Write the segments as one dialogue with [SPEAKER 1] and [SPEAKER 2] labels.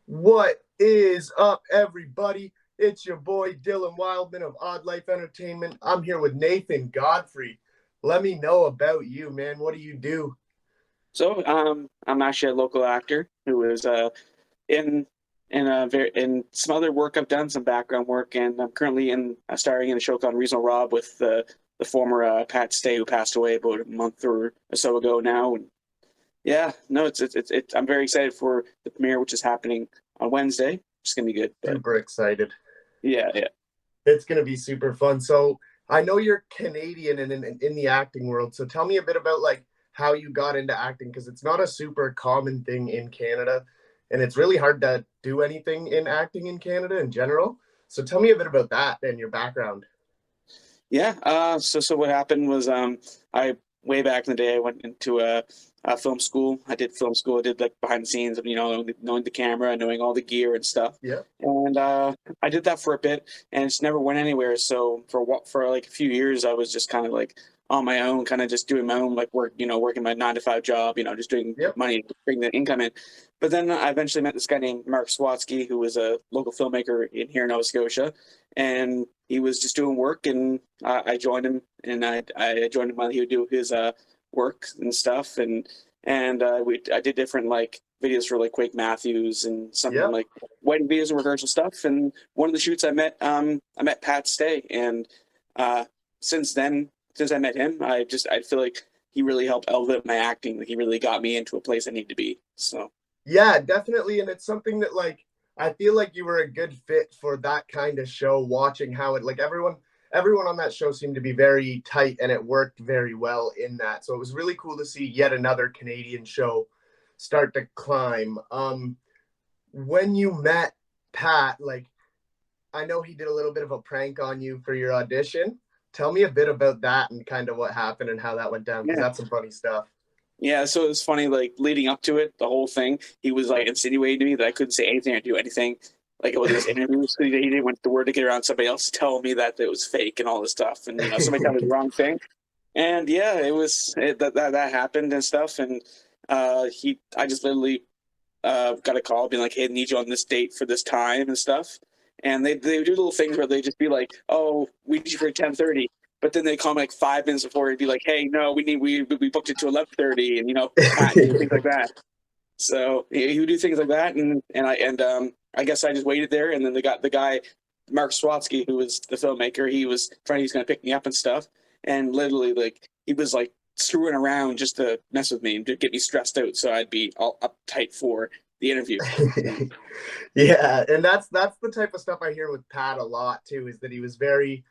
[SPEAKER 1] What is up, everybody? It's your boy Dylan Wildman of Odd Life Entertainment. I'm here with Nathan Godfrey. Let me know about you, man. What do you do?
[SPEAKER 2] I'm actually a local actor who is in in some other work I've done, some background work, and I'm currently in starring in a show called Unreasonable Rob with the former Pat Stay, who passed away about a month or so ago now. And yeah, no, it's I'm very excited for the premiere, which is happening on Wednesday. It's gonna be good. But
[SPEAKER 1] Super excited.
[SPEAKER 2] yeah, yeah.
[SPEAKER 1] It's going to be super fun. So, I know you're Canadian and in the acting world. So, tell me a bit about like how you got into acting because it's not a super common thing in Canada and it's really hard to do anything in acting in Canada in general. So, tell me a bit about that and your background.
[SPEAKER 2] Yeah. So what happened was I way back in the day I went into a film school. I did film school. I did like behind the scenes of knowing the camera, knowing all the gear and stuff.
[SPEAKER 1] Yeah.
[SPEAKER 2] And I did that for a bit, and it's never went anywhere. So for like a few years, I was just kind of like on my own, kind of just doing my own like work, working my 9 to 5 job, just doing
[SPEAKER 1] Yep.
[SPEAKER 2] money, bring the income in. But then I eventually met this guy named Mark Swatsky, who was a local filmmaker in here in Nova Scotia, and he was just doing work, and I joined him, and I joined him while he would do his work and stuff, and I did different like videos for like Quake Matthews and some
[SPEAKER 1] Yeah.
[SPEAKER 2] like wedding videos and rehearsal stuff. And one of the shoots I met Pat Stay, and uh, since then, since I met him, I feel like he really helped elevate my acting. Like he really got me into a place I need to be. So.
[SPEAKER 1] Yeah, definitely. And it's something that like I feel like you were a good fit for that kind of show, watching how it like everyone on that show seemed to be very tight and it worked very well in that. So it was really cool to see yet another Canadian show start to climb. When you met Pat, like I know he did a little bit of a prank on you for your audition. Tell me a bit about that and kind of what happened and how that went down because
[SPEAKER 2] Yeah.
[SPEAKER 1] that's some funny stuff.
[SPEAKER 2] Yeah, so it was funny, like leading up to it, the whole thing, he was like insinuating to me that I couldn't say anything or do anything. Like it was this interview, so he didn't want the word to get around somebody else telling me that it was fake and all this stuff, and somebody told me the wrong thing. And yeah, that happened and stuff, and I just literally got a call being like, "Hey, I need you on this date for this time and stuff." And they would do little things where they just be like, "Oh, we need you for 10:30," but then they call me like 5 minutes before and be like, "Hey, no, we booked it to 11:30," and things like that. So he would do things like that, and I guess I just waited there, and then the guy Mark Swatsky, who was the filmmaker, he's going to pick me up and stuff, and literally like he was like screwing around just to mess with me and to get me stressed out, so I'd be all uptight for the interview.
[SPEAKER 1] Yeah, and that's the type of stuff I hear with Pat a lot too, is that he was very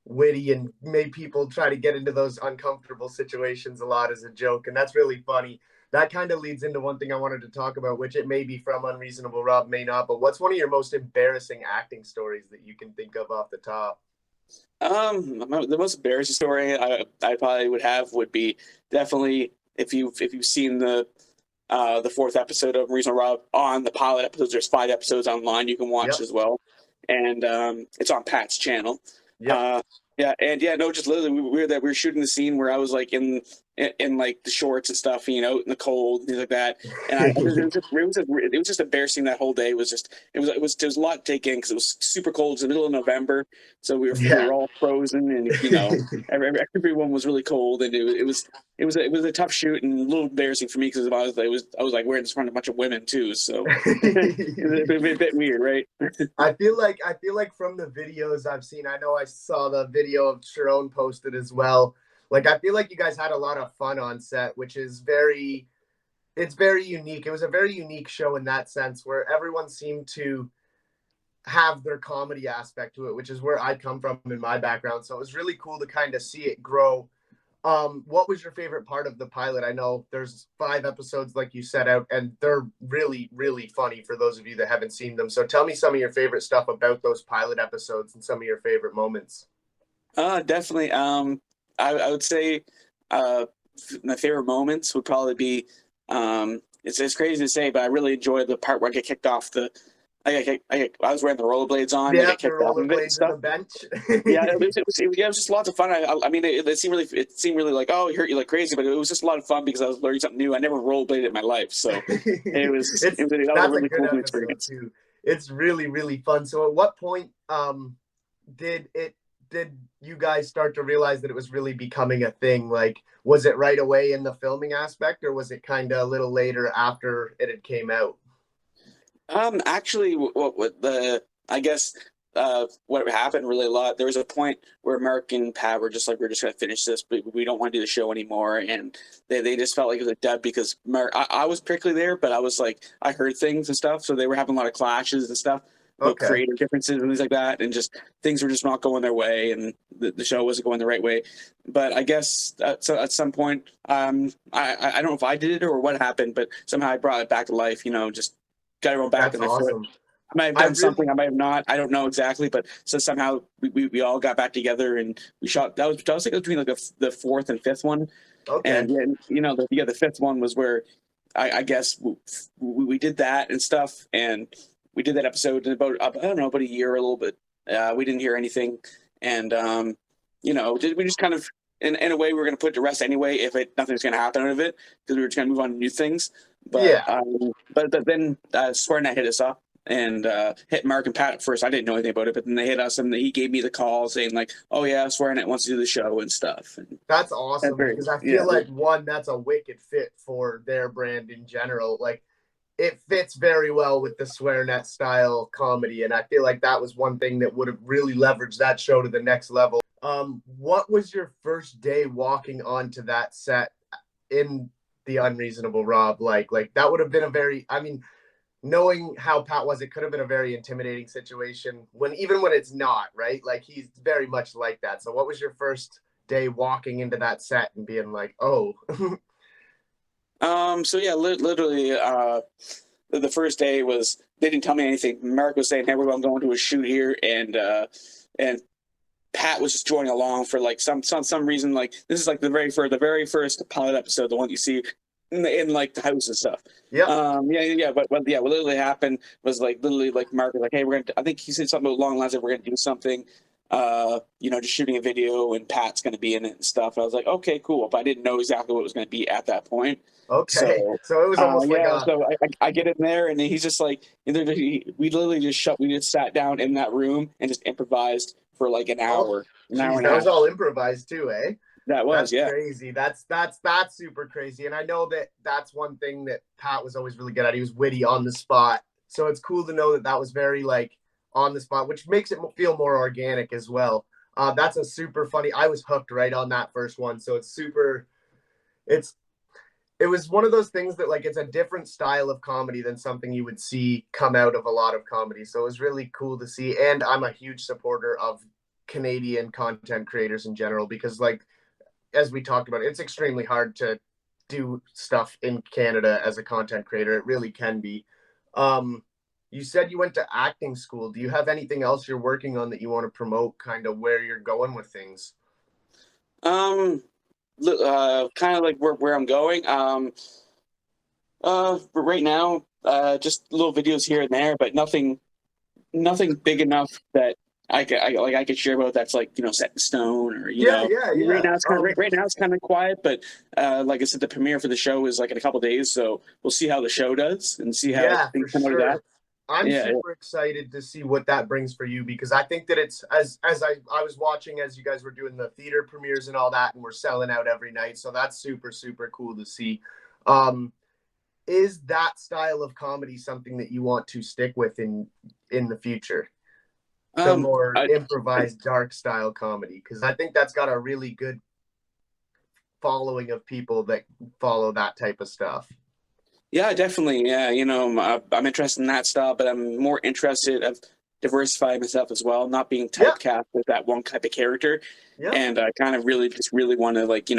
[SPEAKER 1] witty and made people try to get into those uncomfortable situations a lot as a joke, and that's really funny. That kind of leads into one thing I wanted to talk about, which it may be from Unreasonable Rob, may not, but what's one of your most embarrassing acting stories that you can think of off the top?
[SPEAKER 2] The most embarrassing story I probably would be definitely if you've seen the fourth episode of Reasonable Rob on the pilot episodes. There's 5 episodes online you can watch
[SPEAKER 1] Yep.
[SPEAKER 2] as well, and it's on Pat's channel.
[SPEAKER 1] Yep.
[SPEAKER 2] Uh, yeah, and yeah, no, just literally we were shooting the scene where I was like in like the shorts and stuff, out in the cold, things like that. And it was just embarrassing. That whole day it was a lot to take in because it was super cold. It was the middle of November, so we
[SPEAKER 1] Yeah.
[SPEAKER 2] were all frozen, and everyone was really cold, and it was a tough shoot and a little embarrassing for me because I was like wearing this in front of a bunch of women too, so it was a bit weird, right?
[SPEAKER 1] I feel like from the videos I've seen, I know I saw the video of Sharon posted as well. Like I feel like you guys had a lot of fun on set, which is it's very unique. It was a very unique show in that sense where everyone seemed to have their comedy aspect to it, which is where I come from in my background. So it was really cool to kind of see it grow. What was your favorite part of the pilot? I know there's 5 episodes, like you set out, and they're really, really funny for those of you that haven't seen them. So tell me some of your favorite stuff about those pilot episodes and some of your favorite moments.
[SPEAKER 2] Definitely. I would say uh, my favorite moments would probably be it's crazy to say, but I really enjoyed the part where I get kicked off I was wearing the rollerblades on. I
[SPEAKER 1] Yeah,
[SPEAKER 2] got
[SPEAKER 1] the
[SPEAKER 2] kicked off of it and
[SPEAKER 1] rollerblades in
[SPEAKER 2] stuff.
[SPEAKER 1] the bench.
[SPEAKER 2] Yeah, it was just lots of fun. I mean, it seemed really like, oh, you're like crazy, but it was just a lot of fun because I was learning something new. I never rollerbladed in my life, so
[SPEAKER 1] It's
[SPEAKER 2] that was a
[SPEAKER 1] that's a
[SPEAKER 2] really
[SPEAKER 1] good
[SPEAKER 2] cool new
[SPEAKER 1] episode
[SPEAKER 2] experience.
[SPEAKER 1] too. It's really really fun. So at what point did it did you guys start to realize that it was really becoming a thing? Like, was it right away in the filming aspect, or was it kind of a little later after it had came out?
[SPEAKER 2] Actually, what the I guess what happened really a lot. There was a point where Mark and Pat were just like, we're just gonna finish this, but we don't want to do the show anymore, and they just felt like it was a dud because Mark. I was prickly there, but I was like, I heard things and stuff, so they were having a lot of clashes and stuff about
[SPEAKER 1] Okay,
[SPEAKER 2] creative differences and things like that, and just things were just not going their way, and the show wasn't going the right way. But I guess at some point, I don't know if I did it or what happened, but somehow I brought it back to life. Just got everyone back
[SPEAKER 1] that's
[SPEAKER 2] on their foot.
[SPEAKER 1] awesome.
[SPEAKER 2] I might have
[SPEAKER 1] I
[SPEAKER 2] done
[SPEAKER 1] really
[SPEAKER 2] something, I might have not. I don't know exactly, but so somehow we all got back together and we shot. That was like between like the fourth and fifth one,
[SPEAKER 1] okay.
[SPEAKER 2] and the fifth one was where I guess we did that and stuff, and we did that episode in about I don't know about a year, a little bit. We didn't hear anything, and we just kind of in a way we were going to put it to rest anyway if nothing's going to happen out of it because we were just going to move on to new things. But
[SPEAKER 1] Yeah.
[SPEAKER 2] then SwearNet hit us up and hit Mark and Pat at first. I didn't know anything about it, but then they hit us and he gave me the call saying like, "Oh yeah, SwearNet wants to do the show and stuff." And
[SPEAKER 1] That's
[SPEAKER 2] that's
[SPEAKER 1] awesome
[SPEAKER 2] very
[SPEAKER 1] because I
[SPEAKER 2] yeah.
[SPEAKER 1] feel like one, that's a wicked fit for their brand in general. Like it fits very well with the SwearNet style comedy, and I feel like that was one thing that would have really leveraged that show to the next level. What was your first day walking onto that set in the Unreasonable Rob? Like that would have been a very, I mean, knowing how Pat was, it could have been a very intimidating situation even when it's not, right? Like he's very much like that. So what was your first day walking into that set and being like, oh,
[SPEAKER 2] So yeah, literally, the first day was they didn't tell me anything. Mark was saying, "Hey, we're going to a shoot here," and Pat was just joining along for like some reason. Like this is like the very first pilot episode, the one you see in like the house and stuff.
[SPEAKER 1] yep,
[SPEAKER 2] Yeah. But yeah, what literally happened was like literally like Mark was like, "Hey, we're gonna." I think he said something along the lines of, "We're gonna do something." Just shooting a video and Pat's going to be in it and stuff. I was like, okay, cool. But I didn't know exactly what was going to be at that point.
[SPEAKER 1] okay.
[SPEAKER 2] So,
[SPEAKER 1] So it was almost like
[SPEAKER 2] yeah,
[SPEAKER 1] a,
[SPEAKER 2] so I get in there and he's just like, we literally we just sat down in that room and just improvised for like
[SPEAKER 1] oh,
[SPEAKER 2] an hour
[SPEAKER 1] geez,
[SPEAKER 2] and a
[SPEAKER 1] that was
[SPEAKER 2] half.
[SPEAKER 1] all improvised too, eh?
[SPEAKER 2] That was,
[SPEAKER 1] That's
[SPEAKER 2] yeah.
[SPEAKER 1] crazy. That's super crazy. And I know that that's one thing that Pat was always really good at. He was witty on the spot. So it's cool to know that that was very like on the spot, which makes it feel more organic as well. That's a super funny. I was hooked right on that first one. So it's super. It's it was one of those things that like it's a different style of comedy than something you would see come out of a lot of comedy. So it was really cool to see. And I'm a huge supporter of Canadian content creators in general because like as we talked about, it's extremely hard to do stuff in Canada as a content creator. It really can be. You said you went to acting school. Do you have anything else you're working on that you want to promote, kind of where you're going with things?
[SPEAKER 2] Um, Kind of like where I'm going. But right now, just little videos here and there, but nothing big enough that I could share about that's like set in stone or
[SPEAKER 1] Yeah, yeah,
[SPEAKER 2] right
[SPEAKER 1] yeah.
[SPEAKER 2] now it's kind of right now it's kind of quiet, but like I said, the premiere for the show is like in a couple days, so we'll see how the show does and see how
[SPEAKER 1] Yeah, for
[SPEAKER 2] things come out of that.
[SPEAKER 1] sure. I'm
[SPEAKER 2] Yeah,
[SPEAKER 1] super excited to see what that brings for you because I think that it's as I was watching as you guys were doing the theater premieres and all that, and we're selling out every night. So that's super, super cool to see. Um, is that style of comedy something that you want to stick with in the future? The more
[SPEAKER 2] I,
[SPEAKER 1] improvised dark style comedy, because I think that's got a really good following of people that follow that type of stuff.
[SPEAKER 2] yeah, definitely. Yeah, I'm interested in that style, but I'm more interested of diversifying myself as well, not being
[SPEAKER 1] Yeah,
[SPEAKER 2] typecast with that one type of character,
[SPEAKER 1] yeah.
[SPEAKER 2] and I kind of really want to like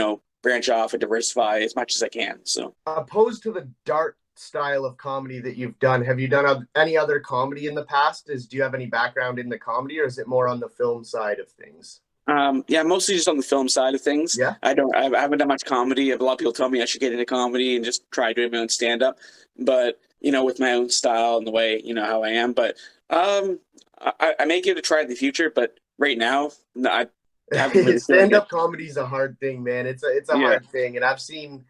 [SPEAKER 2] branch off and diversify as much as I can. So.
[SPEAKER 1] Opposed to the dark style of comedy that you've done, have you done any other comedy in the past? Do you have any background in the comedy, or is it more on the film side of things?
[SPEAKER 2] Yeah, mostly just on the film side of things.
[SPEAKER 1] Yeah.
[SPEAKER 2] I haven't done much comedy. A lot of people tell me I should get into comedy and just try doing my own stand up, but with my own style and the way how I am. But I may give it a try in the future. But right now, no, I haven't really feel like
[SPEAKER 1] Stand
[SPEAKER 2] it.
[SPEAKER 1] up comedy is a hard thing, man. It's a
[SPEAKER 2] Yeah.
[SPEAKER 1] hard thing, and I've seen,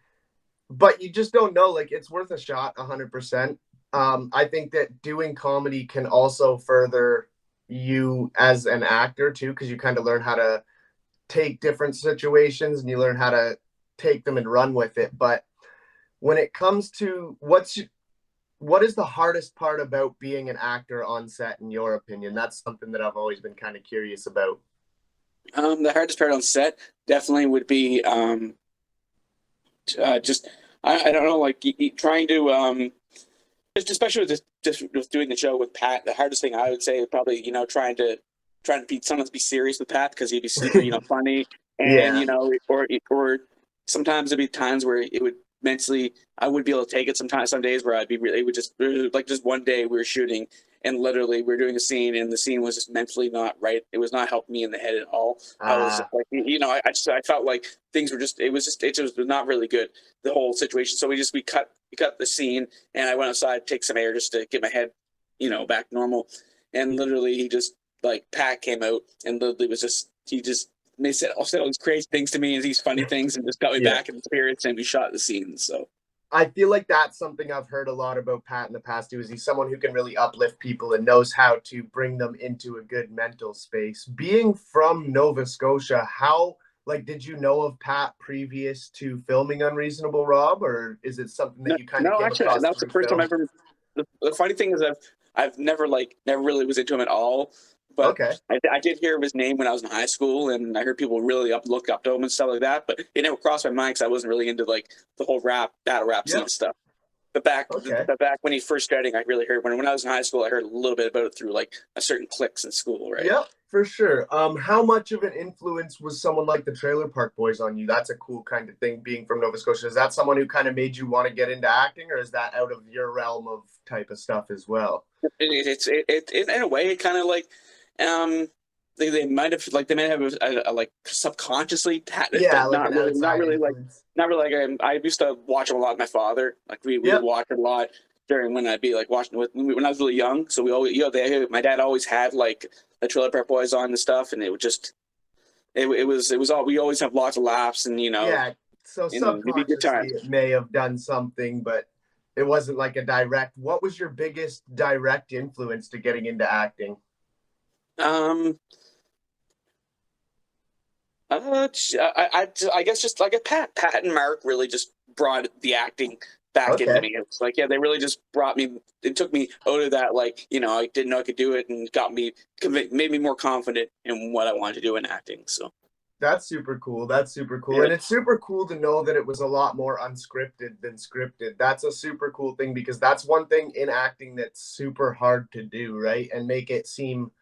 [SPEAKER 1] but you just don't know. Like, it's worth a shot, 100%. I think that doing comedy can also further you as an actor too, because you kind of learn how to take different situations and you learn how to take them and run with it. But when it comes to what is the hardest part about being an actor on set, in your opinion? That's something that I've always been kind of curious about.
[SPEAKER 2] The hardest part on set definitely would be just I don't know, like trying to just especially with just with doing the show with Pat. The hardest thing I would say is probably trying to be sometimes be serious with Pat because he'd be super funny, and
[SPEAKER 1] Yeah.
[SPEAKER 2] or sometimes there'd be times where it would mentally I would be able to take it. Sometimes some days where I'd be really it would just like just one day we were shooting and literally we were doing a scene and the scene was just mentally not right. It was not helping me in the head at all. I was
[SPEAKER 1] Uh,
[SPEAKER 2] like I felt like things were just it just was not really good, the whole situation. So we cut the scene and I went outside to take some air just to get my head back normal. And literally he just like Pat came out and literally was just he just said all these crazy things to me and these funny things and just got me
[SPEAKER 1] yeah.
[SPEAKER 2] back in the spirits and we shot the scene. So
[SPEAKER 1] I feel like that's something I've heard a lot about Pat in the past too. Is he's someone who can really uplift people and knows how to bring them into a good mental space. Being from Nova Scotia, how like did you know of Pat previous to filming Unreasonable Rob, or is it something that
[SPEAKER 2] no,
[SPEAKER 1] you kind of
[SPEAKER 2] no,
[SPEAKER 1] came
[SPEAKER 2] actually
[SPEAKER 1] across
[SPEAKER 2] that was the
[SPEAKER 1] through
[SPEAKER 2] first time I
[SPEAKER 1] film?
[SPEAKER 2] ever. The funny thing is I've never really was into him at all. But
[SPEAKER 1] Okay.
[SPEAKER 2] I did hear of his name when I was in high school, and I heard people really look up to him and stuff like that. But it never crossed my mind because I wasn't really into like the whole battle rap scene
[SPEAKER 1] Yep.
[SPEAKER 2] stuff.
[SPEAKER 1] Okay.
[SPEAKER 2] But back when he first starting, I really heard when I was in high school, I heard a little bit about it through like a certain cliques in school, right?
[SPEAKER 1] Yep, for sure. How much of an influence was someone like the Trailer Park Boys on you? That's a cool kind of thing, being from Nova Scotia. Is that someone who kind of made you want to get into acting, or is that out of your realm of type of stuff as well?
[SPEAKER 2] In a way, it kind of like um they might have like they might have like subconsciously had it,
[SPEAKER 1] Yeah,
[SPEAKER 2] but
[SPEAKER 1] like an outside influence.
[SPEAKER 2] not really like I used to watch him a lot with my father. Like we would
[SPEAKER 1] Yep.
[SPEAKER 2] watch it a lot during when I'd be like watching with when I was really young. So we always my dad always had like the Trailer Park Boys on and stuff, and it would just it was all we always have lots of laughs and
[SPEAKER 1] Yeah. So
[SPEAKER 2] and it'd be good
[SPEAKER 1] subconsciously,
[SPEAKER 2] times.
[SPEAKER 1] it may have done something, but it wasn't like a direct. What was your biggest direct influence to getting into acting?
[SPEAKER 2] Um, I guess just like a Pat and Mark really just brought the acting back into
[SPEAKER 1] Okay.
[SPEAKER 2] me. It's like, yeah, they really just brought me, it took me out of that, like, I didn't know I could do it and made me more confident in what I wanted to do in acting. So,
[SPEAKER 1] That's super cool. That's super cool.
[SPEAKER 2] yeah,
[SPEAKER 1] And it's super cool to know that it was a lot more unscripted than scripted. That's a super cool thing because that's one thing in acting that's super hard to do, right? And make it seem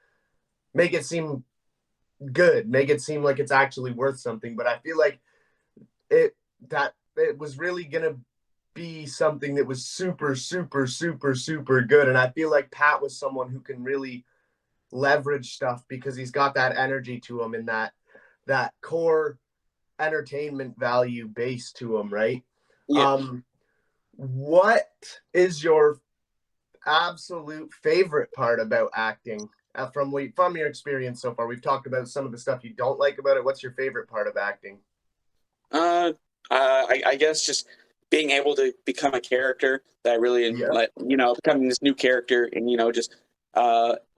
[SPEAKER 1] good, make it seem like it's actually worth something. But I feel like it that it was really gonna be something that was super, super, super, super good. And I feel like Pat was someone who can really leverage stuff because he's got that energy to him and that core entertainment value base to him, right?
[SPEAKER 2] yeah.
[SPEAKER 1] Um, what is your absolute favorite part about acting? From your experience so far, we've talked about some of the stuff you don't like about it. What's your favorite part of acting?
[SPEAKER 2] Uh, I guess just being able to become a character that I really
[SPEAKER 1] Yeah,
[SPEAKER 2] like, becoming this new character and, just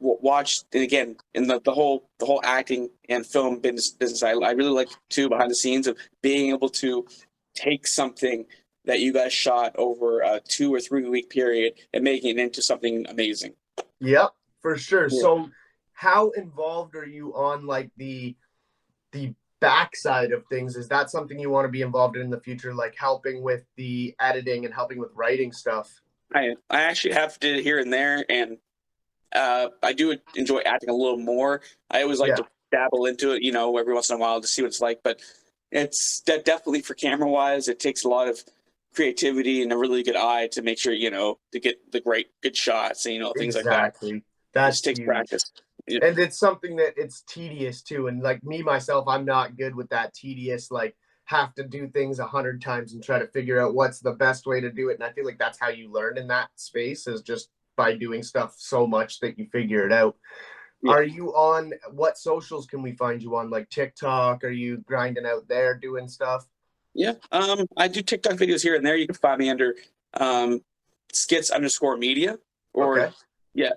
[SPEAKER 2] watch and again in the whole acting and film business. I really like too behind the scenes of being able to take something that you guys shot over a 2 or 3 week period and making it into something amazing.
[SPEAKER 1] yep, for sure.
[SPEAKER 2] Yeah.
[SPEAKER 1] So, how involved are you on like the backside of things? Is that something you want to be involved in the future, like helping with the editing and helping with writing stuff?
[SPEAKER 2] I actually have to here and there, and I do enjoy acting a little more. I always like
[SPEAKER 1] Yeah,
[SPEAKER 2] to dabble into it, every once in a while to see what it's like. But it's definitely for camera wise, it takes a lot of creativity and a really good eye to make sure to get the good shots and things like that.
[SPEAKER 1] exactly.
[SPEAKER 2] It just
[SPEAKER 1] That's
[SPEAKER 2] takes
[SPEAKER 1] huge.
[SPEAKER 2] practice. Yeah.
[SPEAKER 1] And it's something that it's tedious too. And like me, myself, I'm not good with that tedious, like have to do things 100 times and try to figure out what's the best way to do it. And I feel like that's how you learn in that space, is just by doing stuff so much that you figure it out.
[SPEAKER 2] Yeah.
[SPEAKER 1] Are you on, what socials can we find you on? Like TikTok? Are you grinding out there doing stuff?
[SPEAKER 2] Yeah. I do TikTok videos here and there. You can find me under skits_media, or
[SPEAKER 1] Okay.
[SPEAKER 2] yeah.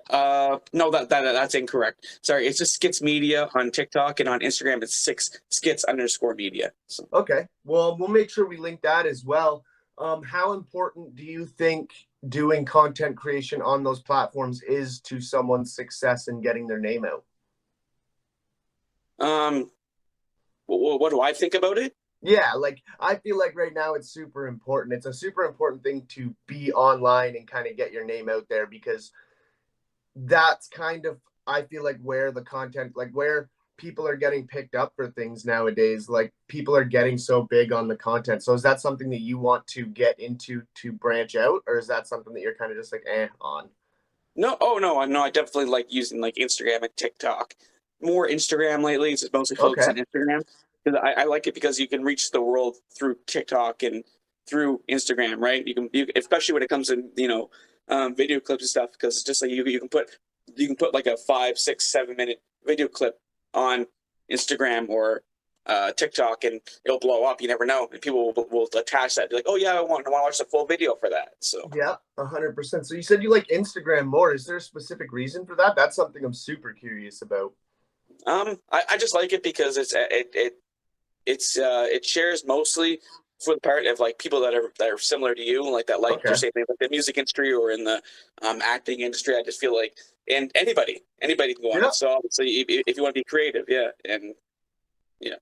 [SPEAKER 2] No, that's incorrect. Sorry, it's just skits media on TikTok, and on Instagram it's skits_media. So
[SPEAKER 1] Okay. Well, we'll make sure we link that as well. How important do you think doing content creation on those platforms is to someone's success in getting their name out?
[SPEAKER 2] what do I think about it?
[SPEAKER 1] Yeah, like I feel like right now it's super important. It's a super important thing to be online and kind of get your name out there, because that's kind of, I feel like, where the content, like where people are getting picked up for things nowadays. Like people are getting so big on the content. So is that something that you want to get into to branch out, or is that something that you're kind of just like on?
[SPEAKER 2] No, oh no, I definitely like using like Instagram and TikTok. More Instagram lately. It's mostly focused
[SPEAKER 1] Okay.
[SPEAKER 2] on Instagram because I like it because you can reach the world through TikTok and through Instagram, right? You especially when it comes to video clips and stuff, because it's just like you can put like a 5, 6, 7 minute video clip on Instagram or TikTok, and it'll blow up. You never know, and people will attach that. Be like, oh yeah, I want to watch the full video for that. So
[SPEAKER 1] Yeah, 100%. So you said you like Instagram more. Is there a specific reason for that? That's something I'm super curious about.
[SPEAKER 2] I just like it because it shares mostly for the part of like people that are similar to you, like that, like
[SPEAKER 1] Okay.
[SPEAKER 2] you're saying, like the music industry or in the acting industry. I just feel like, and anybody can go on
[SPEAKER 1] Yeah.
[SPEAKER 2] it. So obviously, if you want to be creative, yeah, and yeah.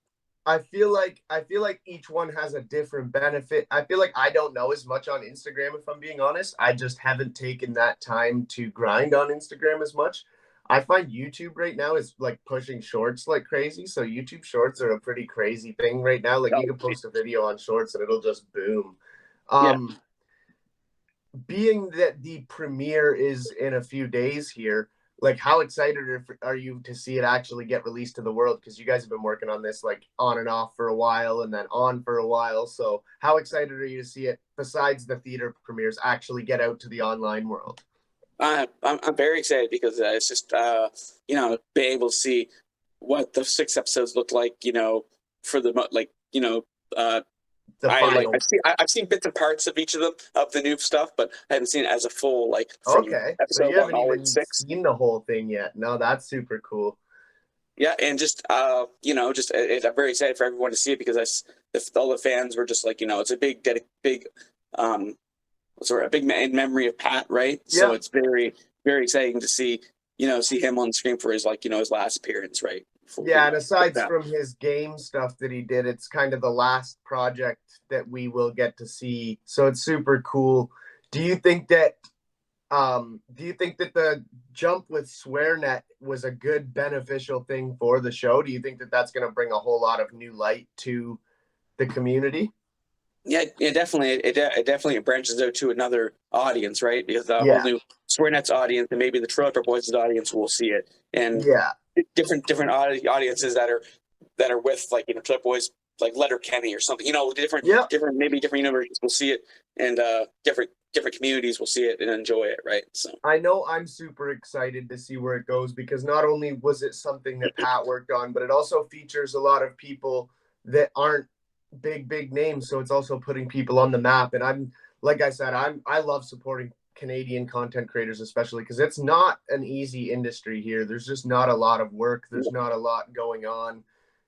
[SPEAKER 1] I feel like each one has a different benefit. I feel like I don't know as much on Instagram, if I'm being honest. I just haven't taken that time to grind on Instagram as much. I find YouTube right now is like pushing shorts like crazy. So YouTube shorts are a pretty crazy thing right now. Like you
[SPEAKER 2] Oh,
[SPEAKER 1] can post a video on shorts and it'll just boom.
[SPEAKER 2] yeah.
[SPEAKER 1] Um, Being that the premiere is in a few days here, like how excited are you to see it actually get released to the world? Because you guys have been working on this like on and off for a while and then on for a while. So how excited are you to see it, besides the theater premieres, actually get out to the online world?
[SPEAKER 2] I'm very excited because it's just being able to see what the 6 episodes look like, for the uh,
[SPEAKER 1] The final.
[SPEAKER 2] I've seen bits and parts of each of them, of the new stuff, but I haven't seen it as a full, like from
[SPEAKER 1] Okay. So
[SPEAKER 2] episode
[SPEAKER 1] you
[SPEAKER 2] one
[SPEAKER 1] haven't
[SPEAKER 2] all the way to
[SPEAKER 1] even
[SPEAKER 2] 6.
[SPEAKER 1] seen the whole thing yet. No, that's super cool.
[SPEAKER 2] Yeah, and just I'm very excited for everyone to see it because all the fans were just like, it's a big sort of a big in memory of Pat, right? So
[SPEAKER 1] Yeah.
[SPEAKER 2] it's very very exciting to see him on the screen for his, like, his last appearance, right? Before,
[SPEAKER 1] Yeah, and aside from his game stuff that he did, it's kind of the last project that we will get to see. So it's super cool. Do you think that the jump with SwearNet was a good beneficial thing for the show? Do you think that that's going to bring a whole lot of new light to the community?
[SPEAKER 2] Yeah, definitely. It definitely branches out to another audience, right? Because the whole
[SPEAKER 1] Yeah.
[SPEAKER 2] new SwearNet's audience and maybe the Trailer Boys' audience will see it, and
[SPEAKER 1] Yeah.
[SPEAKER 2] different audiences that are with, like, Trailer Boys, like Letterkenny or something.
[SPEAKER 1] Yeah.
[SPEAKER 2] Maybe different universes will see it, and different communities will see it and enjoy it, right? So
[SPEAKER 1] I know I'm super excited to see where it goes, because not only was it something that Pat worked on, but it also features a lot of people that aren't big names. So it's also putting people on the map. And I'm, like I said, I love supporting Canadian content creators, especially because it's not an easy industry here. There's just not a lot of work. There's not a lot going on.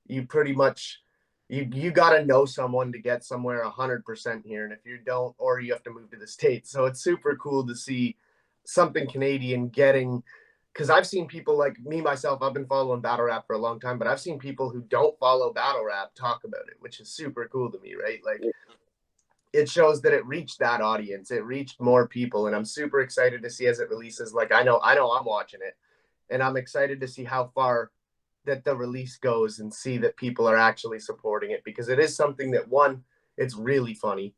[SPEAKER 1] You pretty much, you got to know someone to get somewhere 100% here. And if you don't, or you have to move to the States. So it's super cool to see something Canadian getting, because I've seen people like me, myself, I've been following battle rap for a long time, but I've seen people who don't follow battle rap talk about it, which is super cool to me, right? Like it shows that it reached that audience, it reached more people, and I'm super excited to see as it releases. Like I know I'm watching it, and I'm excited to see how far that the release goes and see that people are actually supporting it, because it is something that, one, it's really funny,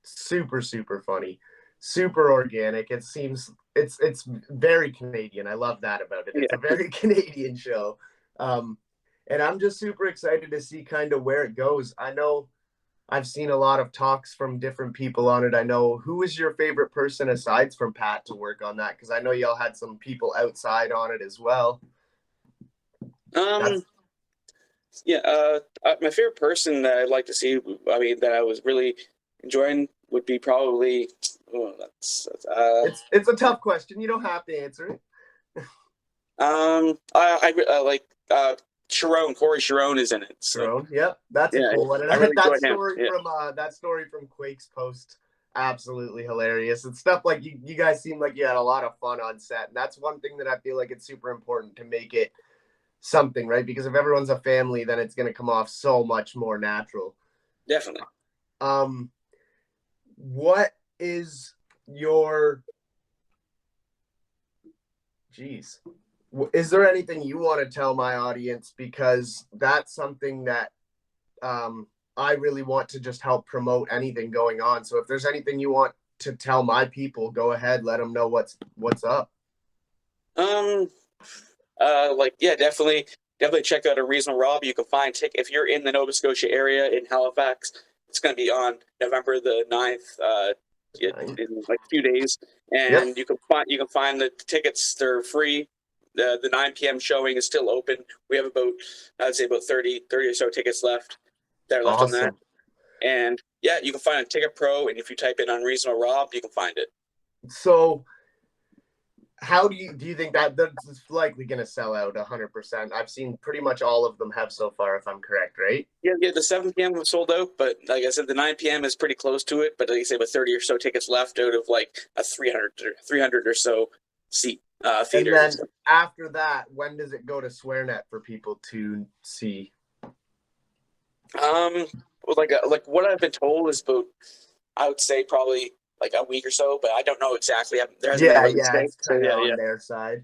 [SPEAKER 1] super funny. super organic. It seems it's very Canadian. I love that about it. It's a
[SPEAKER 2] Yeah.
[SPEAKER 1] very Canadian show. And I'm just super excited to see kind of where it goes. I know I've seen a lot of talks from different people on it. I know, who is your favorite person aside from Pat to work on that? Because I know y'all had some people outside on it as well.
[SPEAKER 2] Um. Yeah. My favorite person that I'd like to see. I mean, that I was really enjoying would be probably. Oh,
[SPEAKER 1] It's a tough question. You don't have to answer it.
[SPEAKER 2] I like Sharon. Corey Sharon is in it. So
[SPEAKER 1] Sharon, yep, that's a
[SPEAKER 2] yeah,
[SPEAKER 1] cool one. And
[SPEAKER 2] I really enjoyed him. Yeah.
[SPEAKER 1] that story from Quake's post, absolutely hilarious. And stuff like you guys seem like you had a lot of fun on set, and that's one thing that I feel like it's super important to make it something, right? Because if everyone's a family, then it's going to come off so much more natural.
[SPEAKER 2] Definitely.
[SPEAKER 1] What is your geez? Is there anything you want to tell my audience? Because that's something that I really want to just help promote anything going on. So if there's anything you want to tell my people, go ahead, let them know what's up.
[SPEAKER 2] Like, yeah, definitely check out Unreasonable Rob. You can find if you're in the Nova Scotia area in Halifax. It's going to be on November the 9th, in like a few days, and
[SPEAKER 1] Yep.
[SPEAKER 2] you can find the tickets. They're free. The 9 p.m. showing is still open. We have about, I'd say, about 30 or so tickets left that are left on that. And yeah, you can find it on Ticket Pro, and if you type in Unreasonable Rob, you can find it.
[SPEAKER 1] So how do you think that's likely going to sell out 100%? I've seen pretty much all of them have so far, if I'm correct, right?
[SPEAKER 2] Yeah, the 7 p.m. was sold out, but like I said, the 9 p.m. is pretty close to it. But like I say, with 30 or so tickets left out of like a 300 or so seat theater.
[SPEAKER 1] And then after that, when does it go to SwearNet for people to see?
[SPEAKER 2] Like what I've been told is about, I would say probably like a week or so, but I don't know exactly. There hasn't been a release date.
[SPEAKER 1] It's kind of on their side.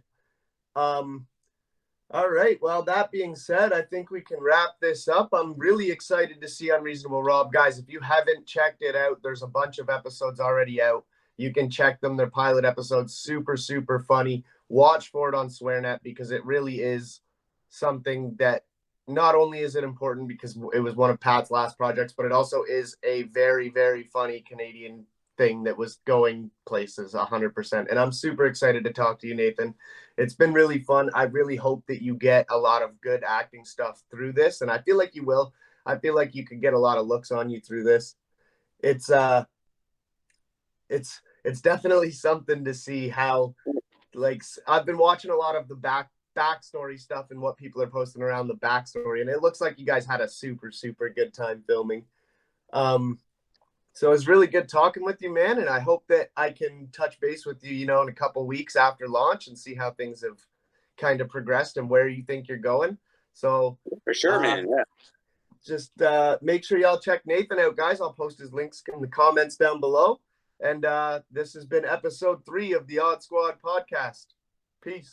[SPEAKER 1] All right. Well, that being said, I think we can wrap this up. I'm really excited to see Unreasonable Rob. Guys, if you haven't checked it out, there's a bunch of episodes already out. You can check them. They're pilot episodes. Super, super funny. Watch for it on SwearNet because it really is something that not only is it important because it was one of Pat's last projects, but it also is a very, very funny Canadian thing that was going places 100%. And I'm super excited to talk to you, Nathan. It's been really fun. I really hope that you get a lot of good acting stuff through this, and I feel like you will. I feel like you could get a lot of looks on you through this. It's definitely something to see how, like, I've been watching a lot of the backstory stuff and what people are posting around the backstory, and it looks like you guys had a super, super good time filming. So it's really good talking with you, man. And I hope that I can touch base with you, in a couple of weeks after launch and see how things have kind of progressed and where you think you're going. So
[SPEAKER 2] for sure, man. Yeah.
[SPEAKER 1] Just make sure y'all check Nathan out, guys. I'll post his links in the comments down below. And this has been episode 3 of the Odd Squad podcast. Peace.